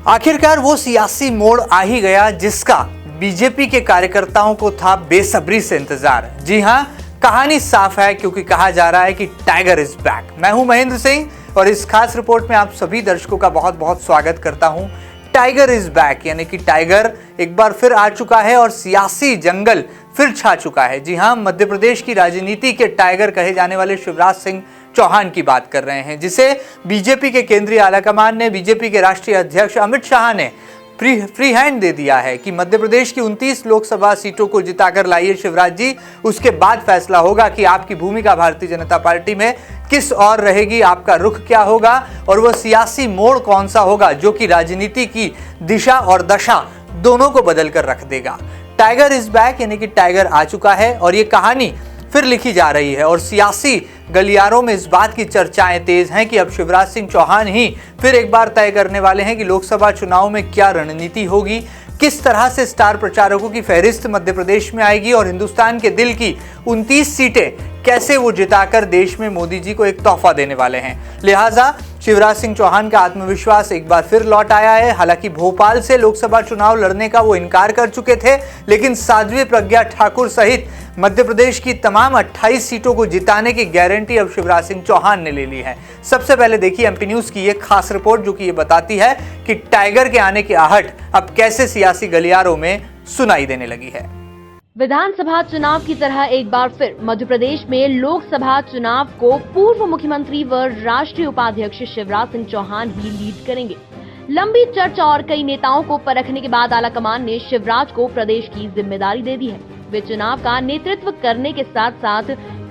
आखिरकार वो सियासी मोड़ आ ही गया जिसका बीजेपी के कार्यकर्ताओं को था बेसब्री से इंतजार। जी हां, कहानी साफ है क्योंकि कहा जा रहा है कि टाइगर इज बैक। मैं हूं महेंद्र सिंह और इस खास रिपोर्ट में आप सभी दर्शकों का बहुत बहुत स्वागत करता हूं। टाइगर इज बैक यानी कि टाइगर एक बार फिर आ चुका है और सियासी जंगल फिर छा चुका है। जी हां, मध्य प्रदेश की राजनीति के टाइगर कहे जाने वाले शिवराज सिंह चौहान की बात कर रहे हैं, जिसे बीजेपी के केंद्रीय आलाकमान ने, बीजेपी के राष्ट्रीय अध्यक्ष अमित शाह ने फ्री हैंड दे दिया है कि मध्य प्रदेश की 29 लोकसभा सीटों को जिताकर लाइए शिवराज जी। उसके बाद फैसला होगा कि आपकी भूमिका भारतीय जनता पार्टी में किस और रहेगी, आपका रुख क्या होगा और वह सियासी मोड़ कौन सा होगा जो कि राजनीति की दिशा और दशा दोनों को बदल कर रख देगा। टाइगर इज बैक यानी कि टाइगर आ चुका है और ये कहानी फिर लिखी जा रही है और सियासी गलियारों में इस बात की चर्चाएं तेज हैं कि अब शिवराज सिंह चौहान ही फिर एक बार तय करने वाले हैं कि लोकसभा चुनाव में क्या रणनीति होगी, किस तरह से स्टार प्रचारकों की फहरिस्त मध्य प्रदेश में आएगी और हिंदुस्तान के दिल की 29 सीटें कैसे वो जिताकर देश में मोदी जी को एक तोहफा देने वाले हैं। लिहाजा शिवराज सिंह चौहान का आत्मविश्वास एक बार फिर लौट आया है। हालांकि भोपाल से लोकसभा चुनाव लड़ने का वो इनकार कर चुके थे, लेकिन साध्वी प्रज्ञा ठाकुर सहित मध्य प्रदेश की तमाम 28 सीटों को जिताने की गारंटी अब शिवराज सिंह चौहान ने ले ली है। सबसे पहले देखिए एमपी न्यूज की ये खास रिपोर्ट जो कि ये बताती है कि टाइगर के आने की आहट अब कैसे सियासी गलियारों में सुनाई देने लगी है। विधानसभा चुनाव की तरह एक बार फिर मध्य प्रदेश में लोकसभा चुनाव को पूर्व मुख्यमंत्री व राष्ट्रीय उपाध्यक्ष शिवराज सिंह चौहान ही लीड करेंगे। लंबी चर्चा और कई नेताओं को परखने के बाद आलाकमान ने शिवराज को प्रदेश की जिम्मेदारी दे दी है। वे चुनाव का नेतृत्व करने के साथ साथ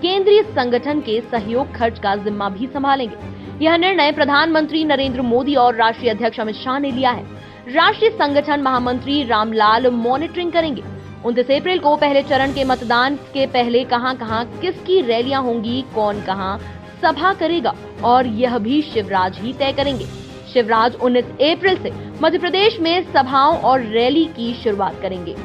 केंद्रीय संगठन के सहयोग खर्च का जिम्मा भी संभालेंगे। यह निर्णय प्रधानमंत्री नरेंद्र मोदी और राष्ट्रीय अध्यक्ष अमित शाह ने लिया है। राष्ट्रीय संगठन महामंत्री रामलाल मॉनिटरिंग करेंगे। 29 अप्रैल को पहले चरण के मतदान के पहले कहां-कहां किसकी रैलियां होंगी, कौन कहां सभा करेगा और यह भी शिवराज ही तय करेंगे। शिवराज 19 अप्रैल से मध्य प्रदेश में सभाओं और रैली की शुरुआत करेंगे।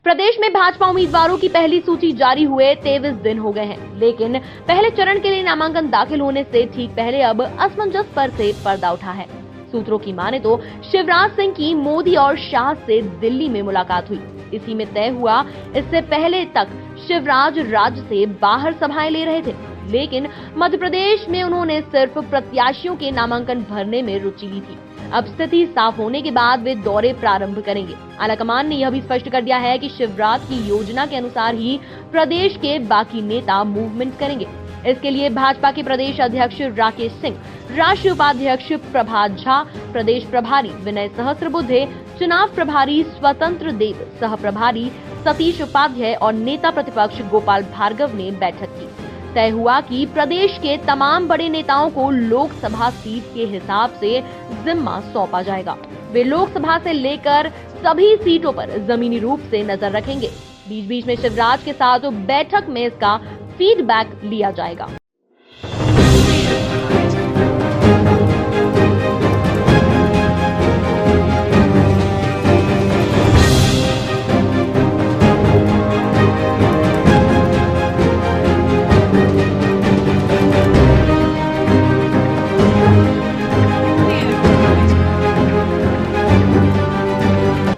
प्रदेश में भाजपा उम्मीदवारों की पहली सूची जारी हुए 23 दिन हो गए हैं, लेकिन पहले चरण के लिए नामांकन दाखिल होने से ठीक पहले अब असमंजस पर से पर्दा उठा है। सूत्रों की माने तो शिवराज सिंह की मोदी और शाह से दिल्ली में मुलाकात हुई। इसी में तय हुआ। इससे पहले तक शिवराज राज्य से बाहर सभाएं ले रहे थे, लेकिन मध्य प्रदेश में उन्होंने सिर्फ प्रत्याशियों के नामांकन भरने में रुचि ली थी। अब स्थिति साफ होने के बाद वे दौरे प्रारंभ करेंगे। आलाकमान ने यह भी स्पष्ट कर दिया है कि शिवराज की योजना के अनुसार ही प्रदेश के बाकी नेता मूवमेंट करेंगे। इसके लिए भाजपा के प्रदेश अध्यक्ष राकेश सिंह, राष्ट्रीय उपाध्यक्ष प्रभात झा, प्रदेश प्रभारी विनय सहस्त्रबुद्धे, चुनाव प्रभारी स्वतंत्र देव, सह प्रभारी सतीश उपाध्याय और नेता प्रतिपक्ष गोपाल भार्गव ने बैठक की। तय हुआ कि प्रदेश के तमाम बड़े नेताओं को लोकसभा सीट के हिसाब से जिम्मा सौंपा जाएगा। वे लोकसभा से लेकर सभी सीटों पर जमीनी रूप से नजर रखेंगे। बीच बीच में शिवराज के साथ बैठक में इसका फीडबैक लिया जाएगा।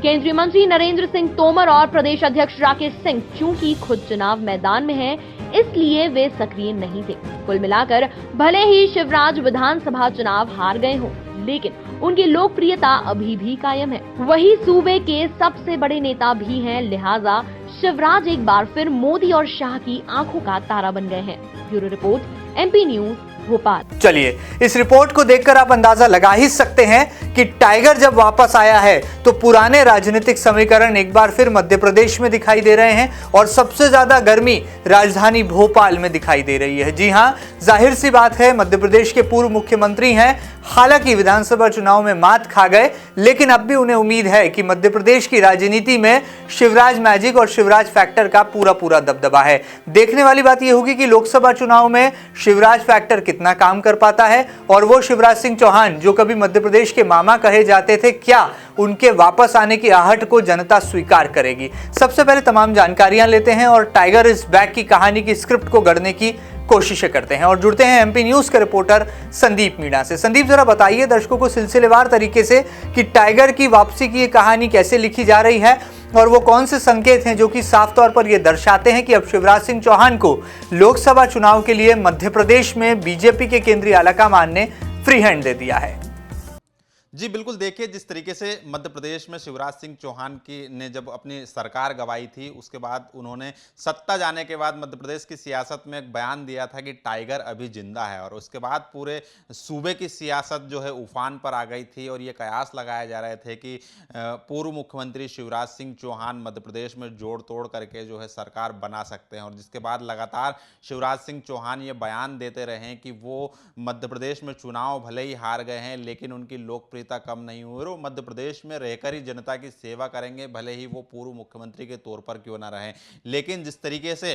केंद्रीय मंत्री नरेंद्र सिंह तोमर और प्रदेश अध्यक्ष राकेश सिंह चूंकि खुद चुनाव मैदान में हैं, इसलिए वे सक्रिय नहीं थे। कुल मिलाकर भले ही शिवराज विधानसभा चुनाव हार गए हों, लेकिन उनकी लोकप्रियता अभी भी कायम है। वही सूबे के सबसे बड़े नेता भी हैं, लिहाजा शिवराज एक बार फिर मोदी और शाह की आंखों का तारा बन गए हैं। Bureau report, MP news, Bhopal. चलिए, इस रिपोर्ट को देखकर आप अंदाजा लगा ही सकते हैं कि टाइगर जब वापस आया है तो पुराने राजनीतिक समीकरण एक बार फिर मध्य प्रदेश में दिखाई दे रहे हैं और सबसे ज्यादा गर्मी राजधानी भोपाल में दिखाई दे रही है। जी हां, जाहिर सी बात है, मध्य प्रदेश के पूर्व मुख्यमंत्री हैं, हालांकि विधानसभा चुनाव में मात खा गए, लेकिन अब भी उन्हें उम्मीद है कि मध्य प्रदेश की राजनीति में शिवराज मैजिक और शिवराज फैक्टर का पूरा दबदबा है। देखने वाली बात यह होगी कि लोकसभा चुनाव में शिवराज फैक्टर कितना काम कर पाता है और वो शिवराज सिंह चौहान जो कभी मध्य प्रदेश के मामा कहे जाते थे, क्या उनके वापस आने की आहट को जनता स्वीकार करेगी। सबसे पहले तमाम जानकारियां लेते हैं और टाइगर इज बैक की कहानी की स्क्रिप्ट को गढ़ने की कोशिशें करते हैं और जुड़ते हैं एमपी न्यूज के रिपोर्टर संदीप मीणा से। संदीप, जरा बताइए दर्शकों को सिलसिलेवार तरीके से कि टाइगर की वापसी की ये कहानी कैसे लिखी जा रही है और वो कौन से संकेत हैं जो कि साफ तौर पर ये दर्शाते हैं कि अब शिवराज सिंह चौहान को लोकसभा चुनाव के लिए मध्य प्रदेश में बीजेपी के केंद्रीय आलाकमान ने फ्री हैंड दे दिया है। जी बिल्कुल, देखिए जिस तरीके से मध्य प्रदेश में शिवराज सिंह चौहान की ने जब अपनी सरकार गंवाई थी, उसके बाद उन्होंने सत्ता जाने के बाद मध्य प्रदेश की सियासत में एक बयान दिया था कि टाइगर अभी जिंदा है और उसके बाद पूरे सूबे की सियासत जो है उफान पर आ गई थी और ये कयास लगाए जा रहे थे कि पूर्व मुख्यमंत्री शिवराज सिंह चौहान मध्य प्रदेश में जोड़ तोड़ करके जो है सरकार बना सकते हैं। और जिसके बाद लगातार शिवराज सिंह चौहान ये बयान देते रहे कि वो मध्य प्रदेश में चुनाव भले ही हार गए हैं लेकिन उनकी लोकप्रियता कम नहीं हुई और वो मध्य प्रदेश में रहकर ही जनता की सेवा करेंगे, भले ही वो पूर्व मुख्यमंत्री के तौर पर क्यों ना रहे। लेकिन जिस तरीके से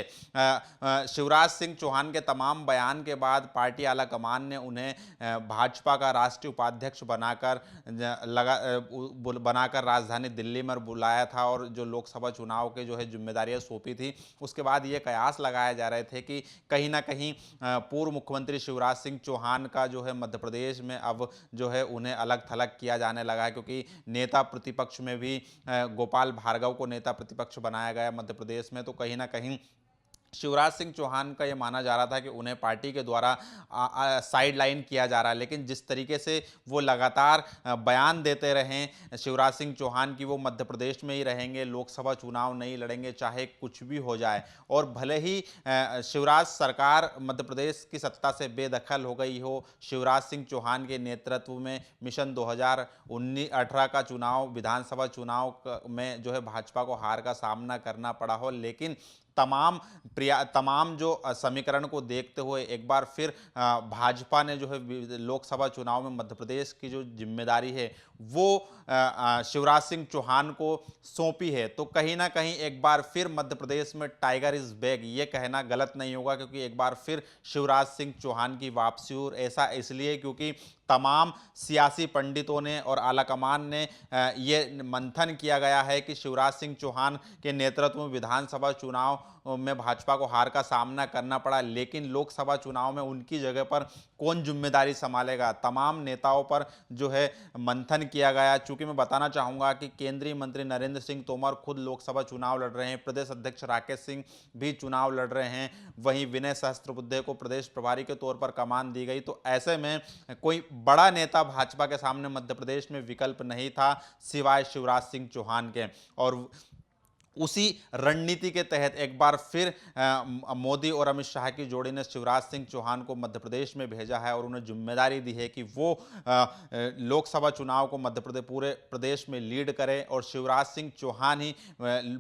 शिवराज सिंह चौहान के तमाम बयान के बाद पार्टी आलाकमान ने उन्हें भाजपा का राष्ट्रीय उपाध्यक्ष बनाकर राजधानी दिल्ली में बुलाया था और जो लोकसभा चुनाव के जो है जिम्मेदारियां सौंपी थी, उसके बाद ये कयास लगाए जा रहे थे कि कहीं ना कहीं पूर्व मुख्यमंत्री शिवराज सिंह चौहान का जो है मध्य प्रदेश में अब जो है उन्हें अलग थलग किया जाने लगा है, क्योंकि नेता प्रतिपक्ष में भी गोपाल भार्गव को नेता प्रतिपक्ष बनाया गया मध्य प्रदेश में। तो कहीं ना कहीं शिवराज सिंह चौहान का ये माना जा रहा था कि उन्हें पार्टी के द्वारा साइड लाइन किया जा रहा है। लेकिन जिस तरीके से वो लगातार बयान देते रहें शिवराज सिंह चौहान की वो मध्य प्रदेश में ही रहेंगे, लोकसभा चुनाव नहीं लड़ेंगे चाहे कुछ भी हो जाए, और भले ही शिवराज सरकार मध्य प्रदेश की सत्ता से बेदखल हो गई हो, शिवराज सिंह चौहान के नेतृत्व में मिशन 2018 का चुनाव, विधानसभा चुनाव में जो है भाजपा को हार का सामना करना पड़ा हो, लेकिन तमाम जो समीकरण को देखते हुए एक बार फिर भाजपा ने जो है लोकसभा चुनाव में मध्य प्रदेश की जो जिम्मेदारी है वो शिवराज सिंह चौहान को सौंपी है। तो कहीं ना कहीं एक बार फिर मध्य प्रदेश में टाइगर इज बैक ये कहना गलत नहीं होगा, क्योंकि एक बार फिर शिवराज सिंह चौहान की वापसी। और ऐसा इसलिए क्योंकि तमाम सियासी पंडितों ने और आलाकमान ने ये मंथन किया गया है कि शिवराज सिंह चौहान के नेतृत्व में विधानसभा चुनाव में भाजपा को हार का सामना करना पड़ा, लेकिन लोकसभा चुनाव में उनकी जगह पर कौन जिम्मेदारी संभालेगा, तमाम नेताओं पर जो है मंथन किया गया। चूंकि मैं बताना चाहूंगा कि केंद्रीय मंत्री नरेंद्र सिंह तोमर खुद लोकसभा चुनाव लड़ रहे हैं, प्रदेश अध्यक्ष राकेश सिंह भी चुनाव लड़ रहे हैं, वहीं विनय सहस्त्रबुद्धे को प्रदेश प्रभारी के तौर पर कमान दी गई। तो ऐसे में कोई बड़ा नेता भाजपा के सामने मध्य प्रदेश में विकल्प नहीं था सिवाय शिवराज सिंह चौहान के। और उसी रणनीति के तहत एक बार फिर मोदी और अमित शाह की जोड़ी ने शिवराज सिंह चौहान को मध्य प्रदेश में भेजा है और उन्हें जिम्मेदारी दी है कि वो लोकसभा चुनाव को पूरे प्रदेश में लीड करें और शिवराज सिंह चौहान ही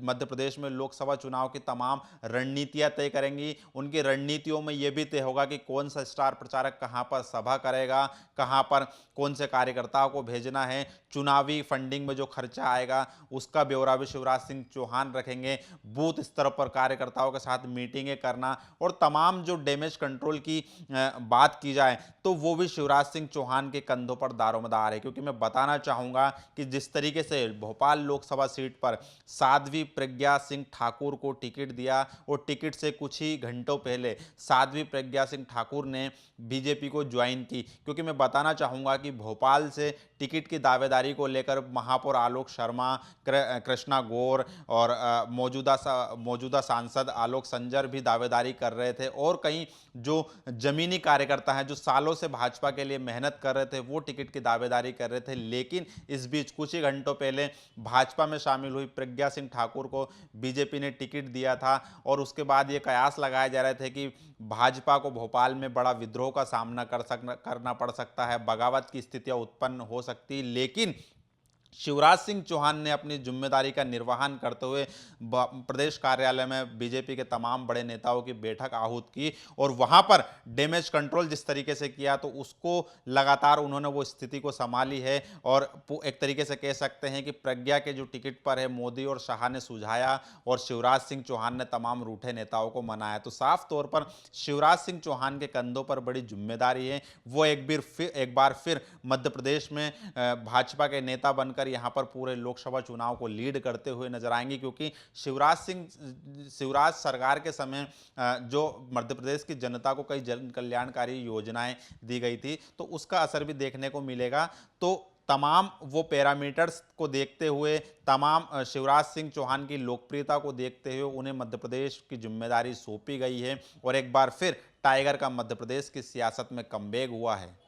मध्य प्रदेश में लोकसभा चुनाव की तमाम रणनीतियां तय करेंगी। उनकी रणनीतियों में ये भी तय होगा कि कौन सा स्टार प्रचारक कहां पर सभा करेगा, कहां पर कौन से कार्यकर्ताओं को भेजना है, चुनावी फंडिंग में जो खर्चा आएगा उसका ब्यौरा भी शिवराज सिंह चौहान रखेंगे, बूथ स्तर पर कार्यकर्ताओं के साथ मीटिंगें करना और तमाम जो डैमेज कंट्रोल की बात की जाए तो वो भी शिवराज सिंह चौहान के कंधों पर दारोमदार है। क्योंकि मैं बताना चाहूंगा कि जिस तरीके से भोपाल लोकसभा सीट पर साध्वी प्रज्ञा सिंह ठाकुर को टिकट दिया और टिकट से कुछ ही घंटों पहले साध्वी प्रज्ञा सिंह ठाकुर ने बीजेपी को ज्वाइन की, क्योंकि मैं बताना चाहूंगा कि भोपाल से टिकट की दावेदारी को लेकर महापौर आलोक शर्मा, कृष्णा गौर और मौजूदा सांसद आलोक संजर भी दावेदारी कर रहे थे और कई जो जमीनी कार्यकर्ता हैं जो सालों से भाजपा के लिए मेहनत कर रहे थे वो टिकट की दावेदारी कर रहे थे। लेकिन इस बीच कुछ ही घंटों पहले भाजपा में शामिल हुई प्रज्ञा सिंह ठाकुर को बीजेपी ने टिकट दिया था और उसके बाद ये कयास लगाए जा रहे थे कि भाजपा को भोपाल में बड़ा विद्रोह का सामना करना पड़ सकता है, बगावत की स्थितियां उत्पन्न हो सकती। लेकिन शिवराज सिंह चौहान ने अपनी जिम्मेदारी का निर्वहन करते हुए प्रदेश कार्यालय में बीजेपी के तमाम बड़े नेताओं की बैठक आहूत की और वहां पर डैमेज कंट्रोल जिस तरीके से किया तो उसको लगातार उन्होंने वो स्थिति को संभाली है और एक तरीके से कह सकते हैं कि प्रज्ञा के जो टिकट पर है मोदी और शाह ने सुझाया और शिवराज सिंह चौहान ने तमाम रूठे नेताओं को मनाया। तो साफ तौर पर शिवराज सिंह चौहान के कंधों पर बड़ी जिम्मेदारी है। वो एक बार फिर मध्य प्रदेश में भाजपा के नेता बनकर यहां पर पूरे लोकसभा चुनाव को लीड करते हुए नजर आएंगे, क्योंकि शिवराज सरकार के समय जो मध्य प्रदेश की जनता को कई जन कल्याणकारी योजनाएं दी गई थी तो उसका असर भी देखने को मिलेगा। तो तमाम वो पैरामीटर्स को देखते हुए, तमाम शिवराज सिंह चौहान की लोकप्रियता को देखते हुए उन्हें मध्य प्रदेश की जिम्मेदारी सौंपी गई है और एक बार फिर टाइगर का मध्य प्रदेश की सियासत में कमबैक हुआ है।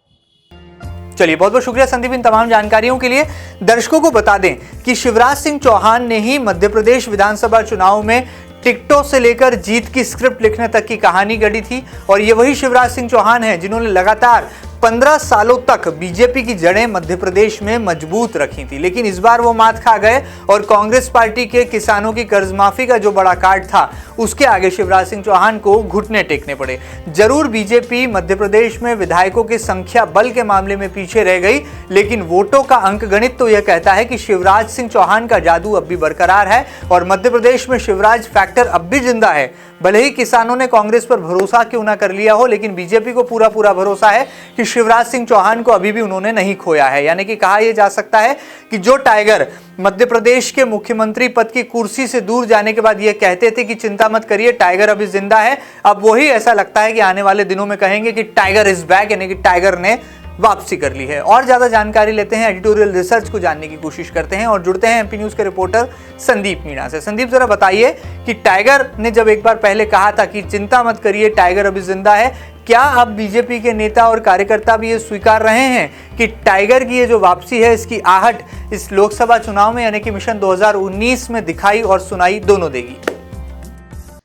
चलिए, बहुत बहुत शुक्रिया संदीप इन तमाम जानकारियों के लिए। दर्शकों को बता दें कि शिवराज सिंह चौहान ने ही मध्य प्रदेश विधानसभा चुनाव में टिकटों से लेकर जीत की स्क्रिप्ट लिखने तक की कहानी गढ़ी थी और ये वही शिवराज सिंह चौहान हैं जिन्होंने लगातार 15 सालों तक बीजेपी की जड़ें मध्य प्रदेश में मजबूत रखी थी। लेकिन इस बार वो मात खा गए और कांग्रेस पार्टी के किसानों की कर्ज माफी का जो बड़ा कार्ड था उसके आगे शिवराज सिंह चौहान को घुटने टेकने पड़े। जरूर बीजेपी मध्य प्रदेश में विधायकों की संख्या बल के मामले में पीछे रह गई, लेकिन वोटों का अंकगणित तो यह कहता है कि शिवराज सिंह चौहान का जादू अब भी बरकरार है और मध्य प्रदेश में शिवराज फैक्टर अब भी जिंदा है। भले ही किसानों ने कांग्रेस पर भरोसा क्यों ना कर लिया हो, लेकिन बीजेपी को पूरा भरोसा है कि शिवराज सिंह चौहान को अभी भी उन्होंने नहीं खोया है। यानी कि कहा यह जा सकता है कि जो टाइगर मध्य प्रदेश के मुख्यमंत्री पद की कुर्सी से दूर जाने के बाद यह कहते थे कि चिंता मत करिए टाइगर अभी जिंदा है, अब वही ऐसा लगता है कि आने वाले दिनों में कहेंगे कि टाइगर इज बैक, यानी कि टाइगर ने वापसी कर ली है। और ज्यादा जानकारी लेते हैं, एडिटोरियल रिसर्च को जानने की कोशिश करते हैं और जुड़ते हैं एमपी न्यूज के रिपोर्टर संदीप मीणा से। संदीप, जरा बताइए कि टाइगर ने जब एक बार पहले कहा था कि चिंता मत करिए टाइगर अभी जिंदा है, क्या अब बीजेपी के नेता और कार्यकर्ता भी ये स्वीकार रहे हैं कि टाइगर की ये जो वापसी है इसकी आहट इस लोकसभा चुनाव में यानी कि मिशन 2019 में दिखाई और सुनाई दोनों देगी?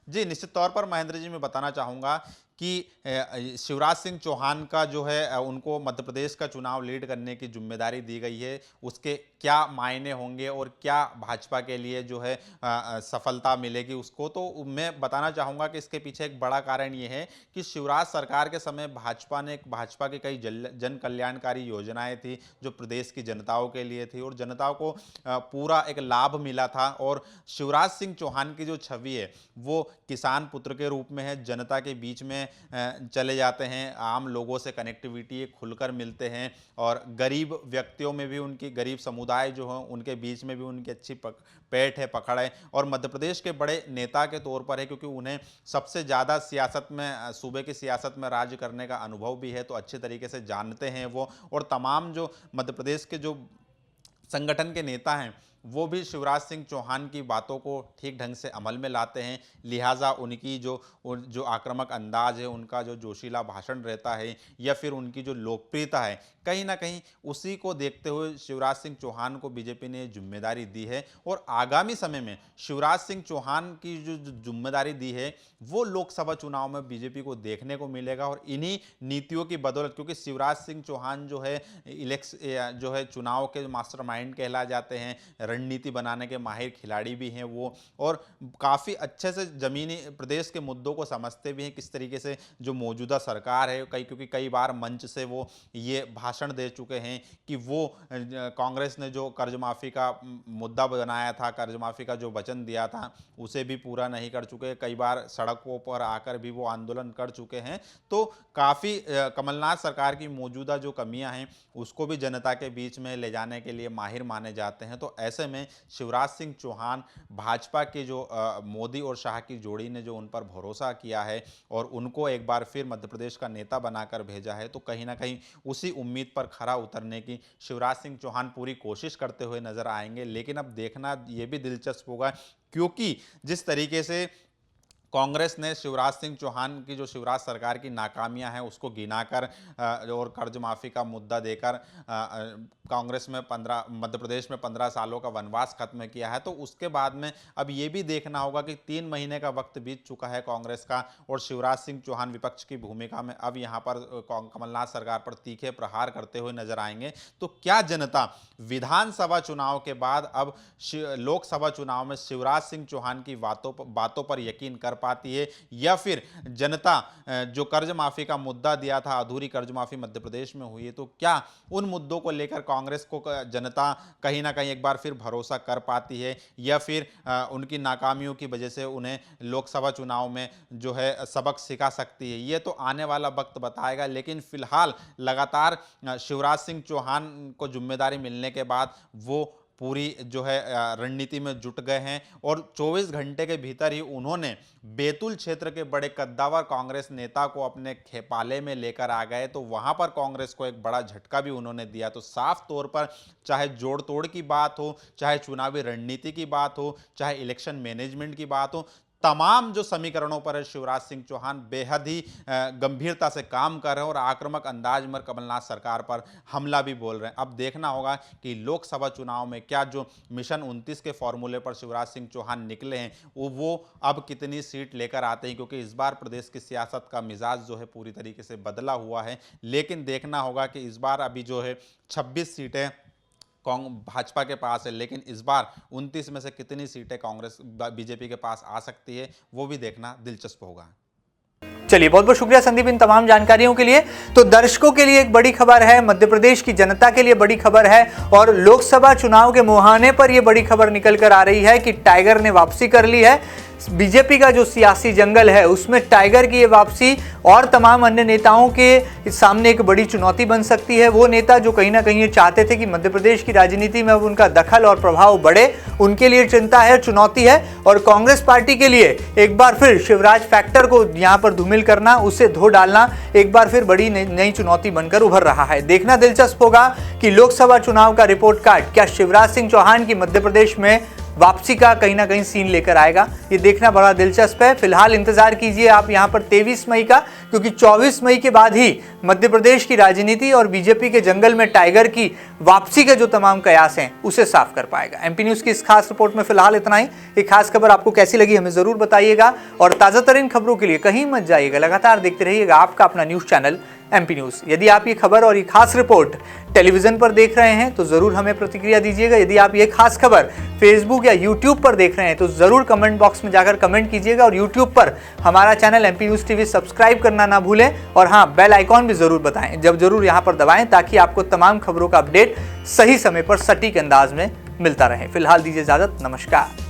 जी, निश्चित तौर पर महेंद्र जी मैं बताना चाहूँगा कि शिवराज सिंह चौहान का जो है उनको मध्य प्रदेश का चुनाव लीड करने की जिम्मेदारी दी गई है, उसके क्या मायने होंगे और क्या भाजपा के लिए जो है सफलता मिलेगी उसको। तो मैं बताना चाहूँगा कि इसके पीछे एक बड़ा कारण ये है कि शिवराज सरकार के समय भाजपा की कई जन कल्याणकारी योजनाएं थी जो प्रदेश की जनताओं के लिए थी और जनताओं को पूरा एक लाभ मिला था। और शिवराज सिंह चौहान की जो छवि है वो किसान पुत्र के रूप में है, जनता के बीच में चले जाते हैं, आम लोगों से कनेक्टिविटी खुलकर मिलते हैं और गरीब व्यक्तियों में भी उनकी, गरीब समुदाय जो हैं उनके बीच में भी उनकी अच्छी पैठ है, पकड़ है और मध्य प्रदेश के बड़े नेता के तौर पर है क्योंकि उन्हें सबसे ज़्यादा सियासत में, सूबे की सियासत में राज्य करने का अनुभव भी है, तो अच्छे तरीके से जानते हैं वो। और तमाम जो मध्य प्रदेश के जो संगठन के नेता हैं वो भी शिवराज सिंह चौहान की बातों को ठीक ढंग से अमल में लाते हैं, लिहाजा उनकी जो आक्रामक अंदाज है, उनका जो जोशीला भाषण रहता है या फिर उनकी जो लोकप्रियता है, कहीं ना कहीं उसी को देखते हुए शिवराज सिंह चौहान को बीजेपी ने जिम्मेदारी दी है। और आगामी समय में शिवराज सिंह चौहान की जो जिम्मेदारी दी है वो लोकसभा चुनाव में बीजेपी को देखने को मिलेगा और इन्हीं नीतियों की बदौलत, क्योंकि शिवराज सिंह चौहान जो है चुनाव के मास्टरमाइंड कहला जाते हैं, रणनीति बनाने के माहिर खिलाड़ी भी हैं वो, और काफ़ी अच्छे से जमीनी प्रदेश के मुद्दों को समझते भी हैं, किस तरीके से जो मौजूदा सरकार है, क्योंकि कई बार मंच से वो ये भाषण दे चुके हैं कि वो कांग्रेस ने जो कर्ज माफ़ी का मुद्दा बनाया था, कर्ज माफ़ी का जो वचन दिया था उसे भी पूरा नहीं कर चुके, कई बार सड़कों पर आकर भी वो आंदोलन कर चुके हैं। तो काफ़ी कमलनाथ सरकार की मौजूदा जो कमियां हैं उसको भी जनता के बीच में ले जाने के लिए माहिर माने जाते हैं। तो ऐसे ऐसे में शिवराज सिंह चौहान, भाजपा के जो मोदी और शाह की जोड़ी ने जो उन पर भरोसा किया है और उनको एक बार फिर मध्य प्रदेश का नेता बनाकर भेजा है, तो कहीं ना कहीं उसी उम्मीद पर खरा उतरने की शिवराज सिंह चौहान पूरी कोशिश करते हुए नजर आएंगे। लेकिन अब देखना ये भी दिलचस्प होगा, क्योंकि जिस तरीके से कांग्रेस ने शिवराज सिंह चौहान की जो शिवराज सरकार की नाकामियां हैं उसको गिनाकर और कर्ज माफी का मुद्दा देकर कांग्रेस में मध्य प्रदेश में 15 सालों का वनवास खत्म किया है, तो उसके बाद में अब ये भी देखना होगा कि 3 महीने का वक्त बीत चुका है कांग्रेस का और शिवराज सिंह चौहान विपक्ष की भूमिका में अब यहाँ पर कमलनाथ सरकार पर तीखे प्रहार करते हुए नजर आएंगे। तो क्या जनता विधानसभा चुनाव के बाद अब लोकसभा चुनाव में शिवराज सिंह चौहान की बातों पर यकीन कर पाती है, या फिर जनता जो कर्ज माफी का मुद्दा दिया था, अधूरी कर्ज माफी मध्य प्रदेश में हुई है, तो क्या उन मुद्दों को लेकर कांग्रेस को जनता कहीं ना कहीं एक बार फिर भरोसा कर पाती है, या फिर उनकी नाकामियों की वजह से उन्हें लोकसभा चुनाव में जो है सबक सिखा सकती है। ये तो आने वाला वक्त बताएगा। लेकिन फिलहाल लगातार शिवराज सिंह चौहान को जिम्मेदारी मिलने के बाद वो पूरी जो है रणनीति में जुट गए हैं और 24 घंटे के भीतर ही उन्होंने बैतूल क्षेत्र के बड़े कद्दावर कांग्रेस नेता को अपने खेपाले में लेकर आ गए, तो वहां पर कांग्रेस को एक बड़ा झटका भी उन्होंने दिया। तो साफ तौर पर चाहे जोड़ तोड़ की बात हो, चाहे चुनावी रणनीति की बात हो, चाहे इलेक्शन मैनेजमेंट की बात हो, तमाम जो समीकरणों पर शिवराज सिंह चौहान बेहद ही गंभीरता से काम कर रहे हैं और आक्रामक अंदाज में कमलनाथ सरकार पर हमला भी बोल रहे हैं। अब देखना होगा कि लोकसभा चुनाव में क्या जो मिशन 29 के फॉर्मूले पर शिवराज सिंह चौहान निकले हैं वो अब कितनी सीट लेकर आते हैं, क्योंकि इस बार प्रदेश की सियासत का मिजाज जो है पूरी तरीके से बदला हुआ है। लेकिन देखना होगा कि इस बार अभी जो है 26 सीटें भाजपा के पास है, लेकिन इस बार 29 में से कितनी सीटें कांग्रेस बीजेपी के पास आ सकती है वो भी देखना दिलचस्प होगा। चलिए, बहुत बहुत शुक्रिया संदीप इन तमाम जानकारियों के लिए। तो दर्शकों के लिए एक बड़ी खबर है, मध्य प्रदेश की जनता के लिए बड़ी खबर है और लोकसभा चुनाव के मुहाने पर यह बड़ी खबर निकल कर आ रही है कि टाइगर ने वापसी कर ली है। बीजेपी का जो सियासी जंगल है उसमें टाइगर की ये वापसी और तमाम अन्य नेताओं के सामने एक बड़ी चुनौती बन सकती है। वो नेता जो कहीं ना कहीं ये चाहते थे कि मध्य प्रदेश की राजनीति में अब उनका दखल और प्रभाव बढ़े, उनके लिए चिंता है, चुनौती है। और कांग्रेस पार्टी के लिए एक बार फिर शिवराज फैक्टर को यहाँ पर धूमिल करना, उसे धो डालना एक बार फिर बड़ी नई चुनौती बनकर उभर रहा है। देखना दिलचस्प होगा कि लोकसभा चुनाव का रिपोर्ट कार्ड क्या शिवराज सिंह चौहान की मध्य प्रदेश में वापसी का कहीं ना कहीं सीन लेकर आएगा। ये देखना बड़ा दिलचस्प है। फिलहाल इंतजार कीजिए आप यहाँ पर 23 मई का, क्योंकि 24 मई के बाद ही मध्य प्रदेश की राजनीति और बीजेपी के जंगल में टाइगर की वापसी के जो तमाम कयास हैं उसे साफ कर पाएगा। एमपी न्यूज की इस खास रिपोर्ट में फिलहाल इतना ही। एक खास खबर आपको कैसी लगी हमें जरूर बताइएगा और ताजा तरीन खबरों के लिए कहीं मत जाइएगा, लगातार देखते रहिएगा आपका अपना न्यूज चैनल एमपी न्यूज। यदि आप ये खबर और ये खास रिपोर्ट टेलीविजन पर देख रहे हैं तो जरूर हमें प्रतिक्रिया दीजिएगा। यदि आप ये खास खबर फेसबुक या यूट्यूब पर देख रहे हैं तो जरूर कमेंट बॉक्स में जाकर कमेंट कीजिएगा और यूट्यूब पर हमारा channel MP news TV subscribe करना ना भूलें और हाँ, बेल आइकॉन भी जरूर बताएं, जरूर यहाँ पर दबाएं ताकि आपको तमाम खबरों का अपडेट सही समय पर सटीक अंदाज में मिलता रहे। फिलहाल दीजिए इजाजत, नमस्कार।